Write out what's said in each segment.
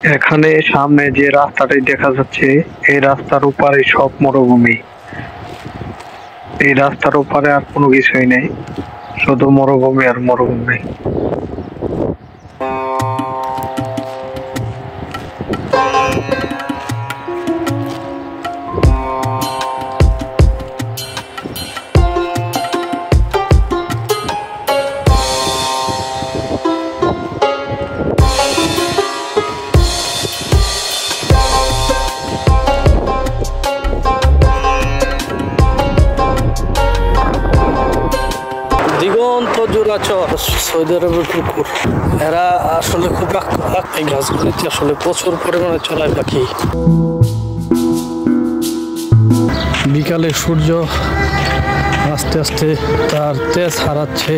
এখানে সামনে যে রাস্তাটি দেখা যাচ্ছে এই রাস্তার ওপারে সব মরুভূমি। এই রাস্তার ওপারে আর কোনো কিছুই নেই, শুধু মরুভূমি আর মরুভূমি। দিগন্ত জোড়া চর সৌদি আরবের কুকুর, এরা আসলে খুব আক্রান্ত। এই গাছগুলিতে আসলে প্রচুর পরিমাণে চড়াই পাখি। বিকালে সূর্য আস্তে আস্তে তার তেজ হারাচ্ছে।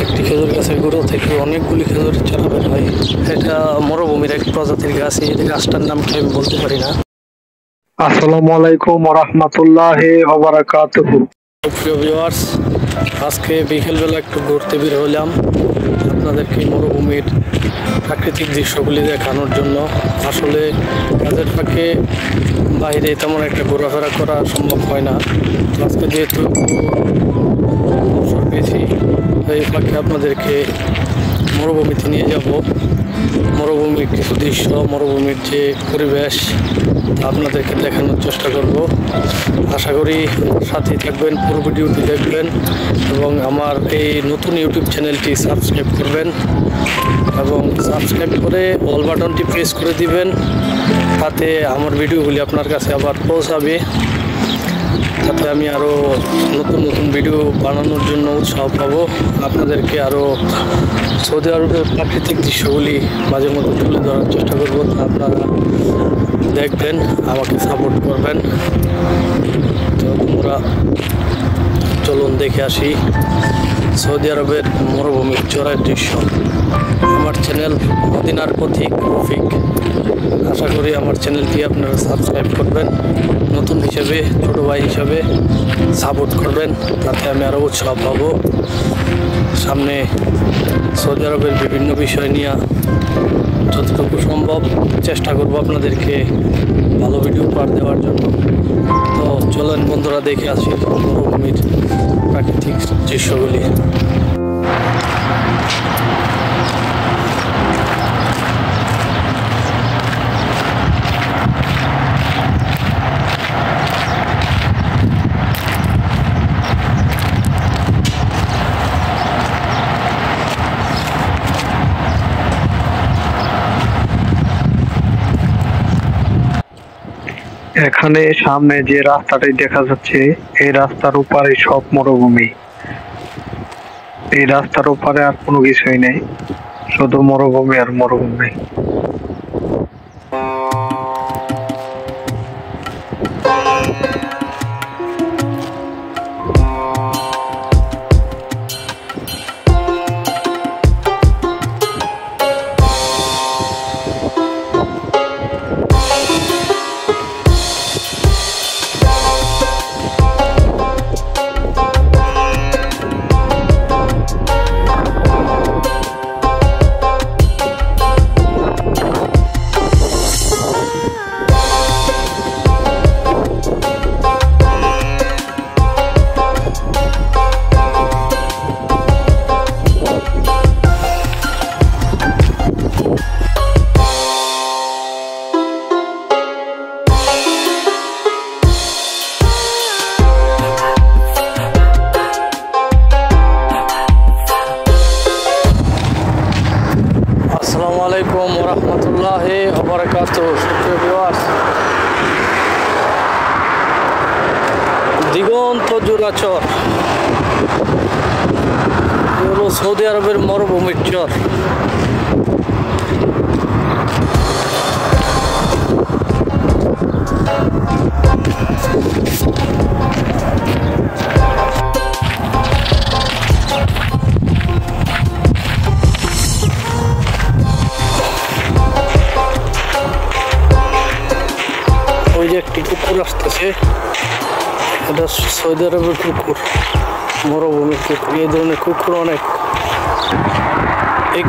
একটি খেজুর গাছের গোড়া থেকে অনেকগুলি খেজুর চারা বের হয়। এটা মরুভূমির এক প্রজাতির গাছ। এই গাছটার নাম কি আমি বলতে পারি না। আসসালামু আলাইকুম ওয়া রাহমাতুল্লাহি ওয়া বারাকাতুহু। প্রিয় ভিউয়ার্স, আজকে বিকেলবেলা একটু ঘুরতে বের হলাম আপনাদেরকে মরুভূমির প্রাকৃতিক দৃশ্যগুলি দেখানোর জন্য। আসলে কাজের ফাঁকে বাইরে তেমন একটা ঘোরাফেরা করা সম্ভব হয় না। আজকে যেহেতু অবসর পেয়েছি, এই ফাঁকে আপনাদেরকে মরুভূমিতে নিয়ে যাব। মরুভূমির কিছু দৃশ্য, মরুভূমির যে পরিবেশ আপনাদেরকে দেখানোর চেষ্টা করব। আশা করি সাথেই থাকবেন, পুরো ভিডিওটি দেখবেন এবং আমার এই নতুন ইউটিউব চ্যানেলটি সাবস্ক্রাইব করবেন এবং সাবস্ক্রাইব করে অল বাটনটি প্রেস করে দিবেন, তাতে আমার ভিডিওগুলি আপনার কাছে আবার পৌঁছাবে, তাতে আমি আরও নতুন নতুন ভিডিও বানানোর জন্য উৎসাহ পাবো। আপনাদেরকে আরও সৌদি আরবের প্রাকৃতিক দৃশ্যগুলি মাঝে মধ্যে তুলে ধরার চেষ্টা করবো। আপনারা দেখবেন, আমাকে সাপোর্ট করবেন। তো তোমরা চলুন দেখে আসি সৌদি আরবের মরুভূমির চড়াই দৃশ্য। আমার চ্যানেল মদিনার পথিক রফিক। আশা করি আমার চ্যানেলটি আপনারা সাবস্ক্রাইব করবেন, নতুন হিসেবে, ছোটো ভাই হিসেবে সাপোর্ট করবেন, তাতে আমি আরও উৎসাহ পাবো। সামনে সৌদি আরবের বিভিন্ন বিষয় নিয়ে যতটুকু সম্ভব চেষ্টা করব আপনাদেরকে ভালো ভিডিও পার দেওয়ার জন্য। তো চলেন বন্ধুরা দেখে আসি মরুভূমির প্রাকৃতিক দৃশ্যগুলি। এখানে সামনে যে রাস্তাটি দেখা যাচ্ছে এই রাস্তার ওপারে সব মরুভূমি। এই রাস্তার ওপারে আর কোনো কিছুই নেই, শুধু মরুভূমি আর মরুভূমি। আসসালামু আলাইকুম ওয়া রাহমাতুল্লাহি ওয়া বারাকাতুহু। সুপ্রিয় ভিউয়ার্স, দিগন্ত জোড়া চর হলো সৌদি আরবের মরুভূমির চর। ওই যে একটি কুকুর আসতেছে, এটা সৌদি আরবের কুকুর, মরুভূমির কুকুর। এই ধরনের কুকুর অনেক এই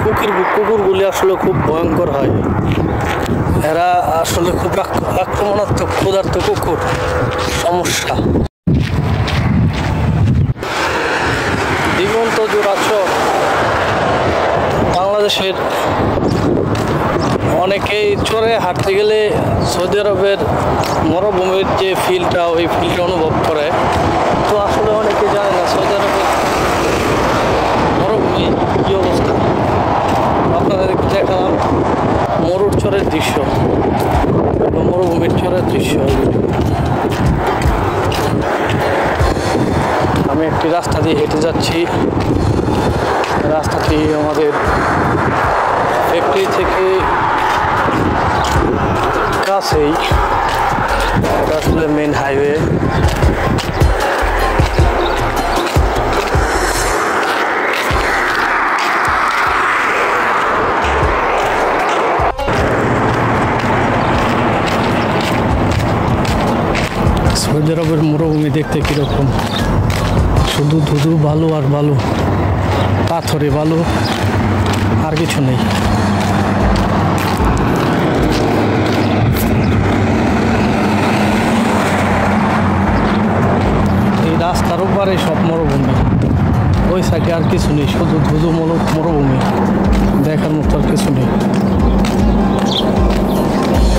কুকুরগুলি আসলে খুব ভয়ঙ্কর হয়। এরা আসলে খুব আক্রমণাত্মক ক্ষুধার্ত কুকুর, সমস্যা। দিগন্ত জোড়াচর বাংলাদেশের অনেকেই চরে হাঁটতে গেলে সৌদি আরবের মরুভূমির যে ফিলটা, ওই ফিলটা অনুভব করে। তো আসলে অনেকে জানে না সৌদি আরবের মরুভূমি কী অবস্থা। আপনাদেরকে দেখালাম মরুর চরের দৃশ্য, মরুভূমির চরের দৃশ্য। আমি একটি রাস্তা দিয়ে হেঁটে যাচ্ছি। রাস্তাটি আমাদের ফ্যাক্টরি থেকে কাছেই, এটা আসলে মেন হাইওয়ে। সৌদি আরবের মরুভূমি দেখতে কিরকম, শুধু ধুধু বালু আর বালু, পাথরে বালু, আর কিছু নেই। এই রাস্তার উপরে সব মরুভূমি, ওই সাইডে আর কিছু নেই, শুধু ধুধু মরুভূমি, দেখার মতো আর কিছু নেই।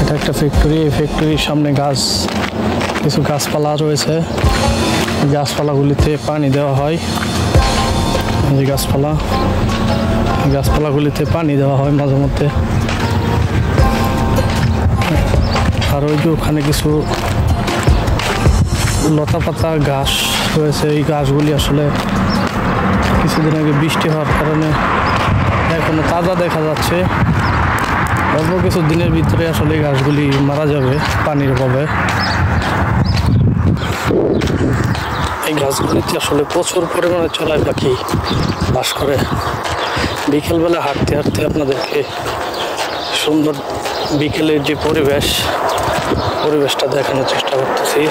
এটা একটা ফ্যাক্টরি, এই ফ্যাক্টরির সামনে কিছু গাছপালা রয়েছে। গাছপালাগুলিতে পানি দেওয়া হয়। এই গাছপালাগুলিতে পানি দেওয়া হয় মাঝে মধ্যে। আর ওই যে ওখানে কিছু লতা পাতা ঘাস রয়েছে। এই ঘাসগুলি আসলে কিছুদিন আগে বৃষ্টি হওয়ার কারণে এখনো তাজা দেখা যাচ্ছে। অল্প কিছু দিনের ভিতরে আসলে এই ঘাসগুলি মারা যাবে পানির অভাবে। এই গাছগুলিতে আসলে প্রচুর পরিমাণে চড়াই পাখি বাস করে। বিকেলবেলা হাঁটতে হাঁটতে আপনাদেরকে সুন্দর বিকেলের যে পরিবেশটা দেখানোর চেষ্টা করতেছি।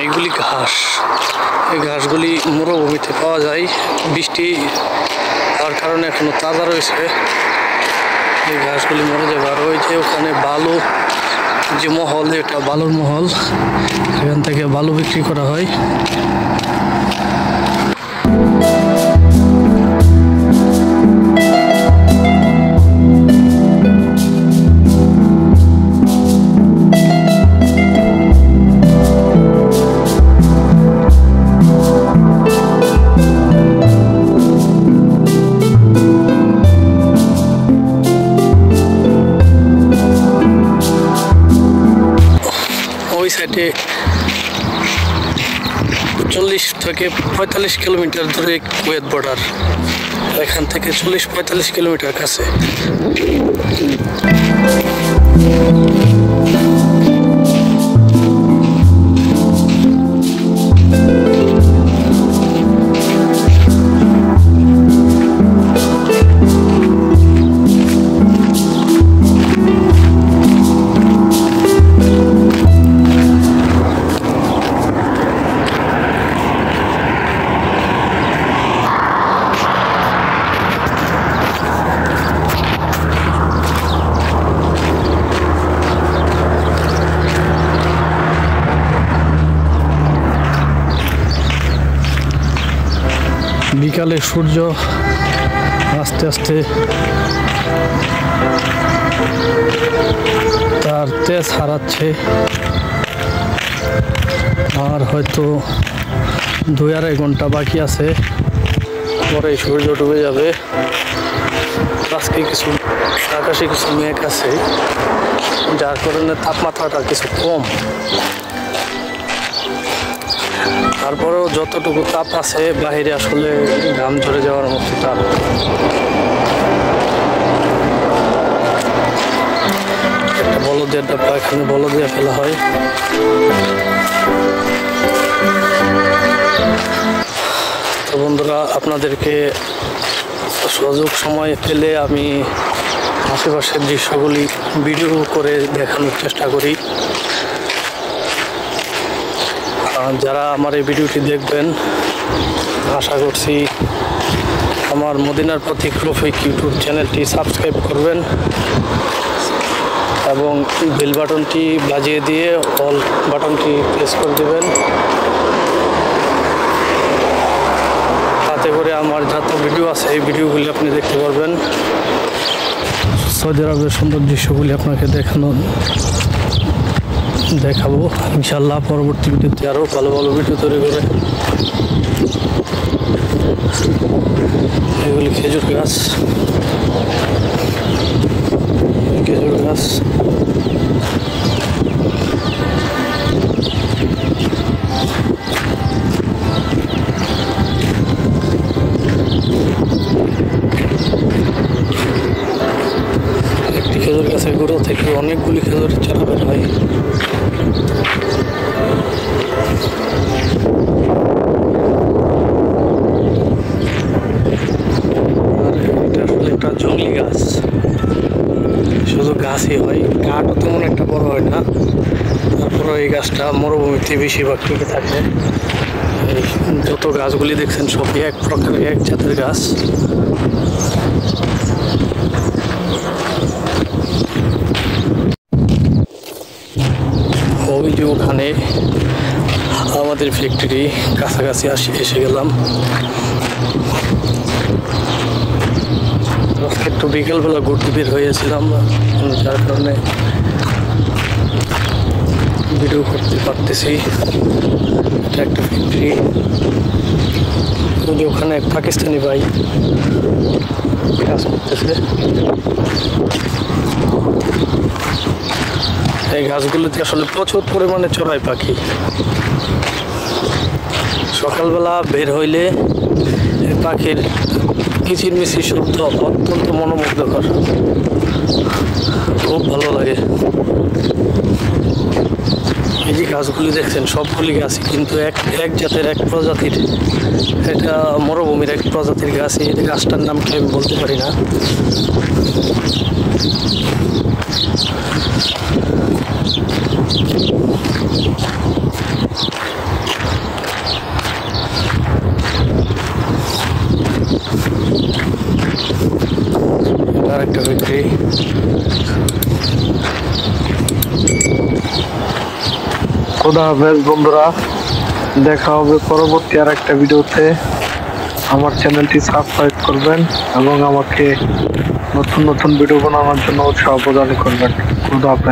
এইগুলি ঘাস, এই ঘাসগুলি মরুভূমিতে পাওয়া যায়। বৃষ্টি হওয়ার কারণে এখনো তাজা রয়েছে। এই ঘাসগুলি মরে যাবে। আর ওই যে ওখানে বালু যে মহল, এটা বালুর মহল, এখান থেকে বালু বিক্রি করা হয়। ওই সাইডে 40 থেকে 45 কিলোমিটার দূরে কুয়েত বর্ডার। এখান থেকে 40-45 কিলোমিটার কাছে। বিকালে সূর্য আস্তে আস্তে তার তেজ হারাচ্ছে। আর হয়তো 2-2.5 ঘন্টা বাকি আছে, পরে সূর্য ডুবে যাবে। আজকে কিছু আকাশে কিছু মেঘ আছে, যার কারণে তাপমাত্রাটা কিছু কম। তারপরেও যতটুকু তাপ আছে বাইরে আসলে ঘাম ঝরে যাওয়ার মতো তাপ। একটা বলদের ডাব্বা এখানে বলদিয়া ফেলা হয়। তো বন্ধুরা, আপনাদেরকে সুযোগ সময় পেলে আমি আশেপাশের দৃশ্যগুলি ভিডিও করে দেখানোর চেষ্টা করি। যারা আমার এই ভিডিওটি দেখবেন, আশা করছি আমার মদিনার প্রতীক রফিক ইউটিউব চ্যানেলটি সাবস্ক্রাইব করবেন এবং বেল বাটনটি বাজিয়ে দিয়ে অল বাটনটি প্রেস করে দেবেন। তাতে করে আমার যত ভিডিও আছে এই ভিডিওগুলি আপনি দেখতে পারবেন। সৌদি আরবের সুন্দর দৃশ্যগুলি আপনাকে দেখাবো ইনশাল্লাহ। পরবর্তী ভিডিওতে আরও ভালো ভালো ভিডিও তৈরি করে। এগুলি খেজুর গাছ, খেজুর গাছ। একটি খেজুর গাছের গোড়া থেকে অনেকগুলি খেজুর চারা বের হয়। জংলি গাছ, শুধু গাছই হয়, কাঠও তেমন একটা বড় হয় না। তারপরে এই গাছটা মরুভূমিতে বেশিরভাগ টিকে থাকে। যত গাছগুলি দেখছেন সবই এক প্রকারের, এক জাতের গাছ। ওই যে ওখানে আমাদের ফ্যাক্টরি কাছাকাছি এসে গেলাম। একটু বিকেলবেলা ঘুরতে বের হয়েছিলাম, যার কারণে ভিডিও করতে পারতেছি। এটা একটা ফ্যাক্টরি, ওখানে এক পাকিস্তানি ভাই কাজ করতেছে। এই গাছগুলোতে আসলে প্রচুর পরিমাণে চড়াই পাখি। সকালবেলা বের হইলে পাখির কিচিরমিচির শব্দ অত্যন্ত মনোমুগ্ধকর, খুব ভালো লাগে। এই যে গাছগুলি দেখছেন সবগুলি গাছই কিন্তু এক জাতের, এক প্রজাতির। এটা মরুভূমির এক প্রজাতির গাছ। এই গাছটার নাম কি আমি বলতে পারি না। আরেকটা ফ্যাক্টরি। খোদা হাফেজ বন্ধুরা, দেখা হবে পরবর্তী আর একটা ভিডিওতে। আমার চ্যানেলটি সাবস্ক্রাইব করবেন এবং আমাকে নতুন নতুন ভিডিও বানানোর জন্য উৎসাহ প্রদান করবেন। খোদা হাফেজ।